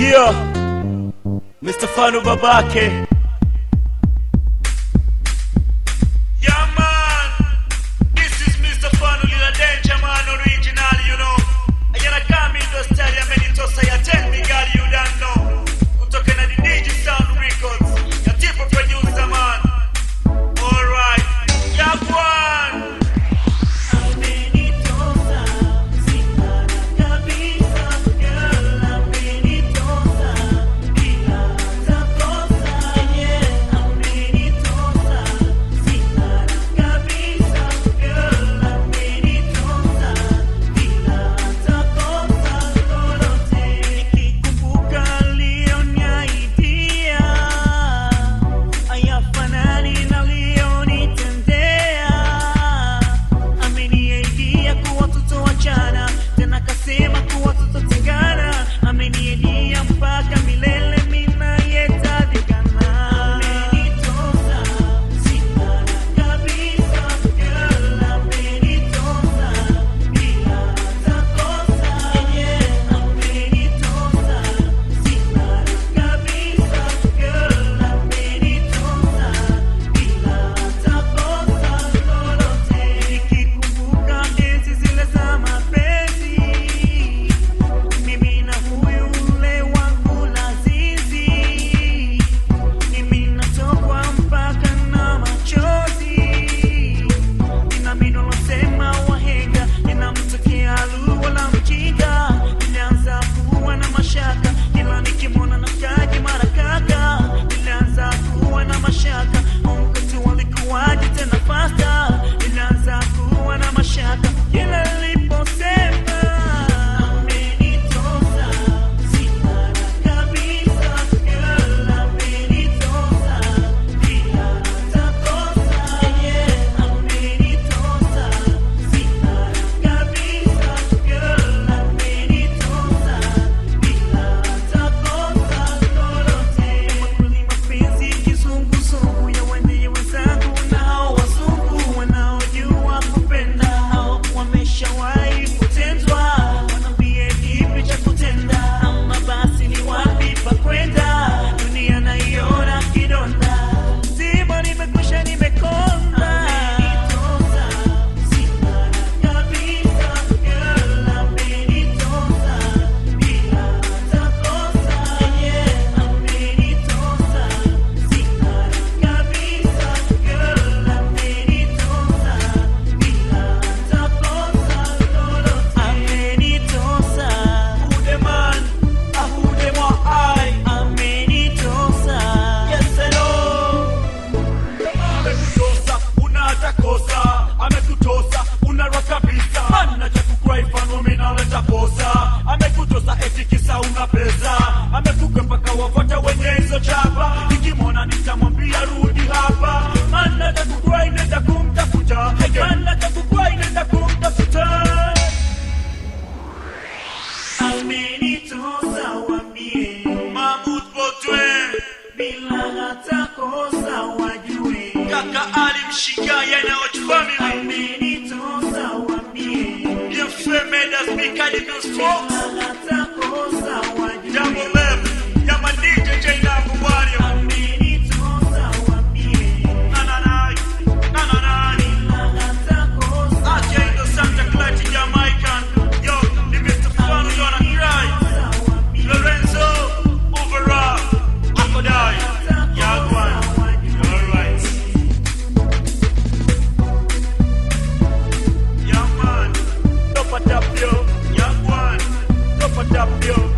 Yeah, Mr. Fano babake. Yeah man, this is Mr. Fano, Lila Danger man, original, you know. Ayana kami ndo style ya menitosa ya tell me girl you don't know. Kutoka na DJ Sound Records, ya tipo producer man. Alright, yeah one. Kaka Ali Mshigaya na Watch Family. Your friend made us be cardinals folks. Double left, yeah my DJ J Nabu Wario. Okay, the Santa Clarita Jamaican. Yo, the Mr. Fano gonna cry. Lorenzo, overall, Akodai, Yagwan. Alright. Yeah man, top it up yo, Yagwan, top it up yo.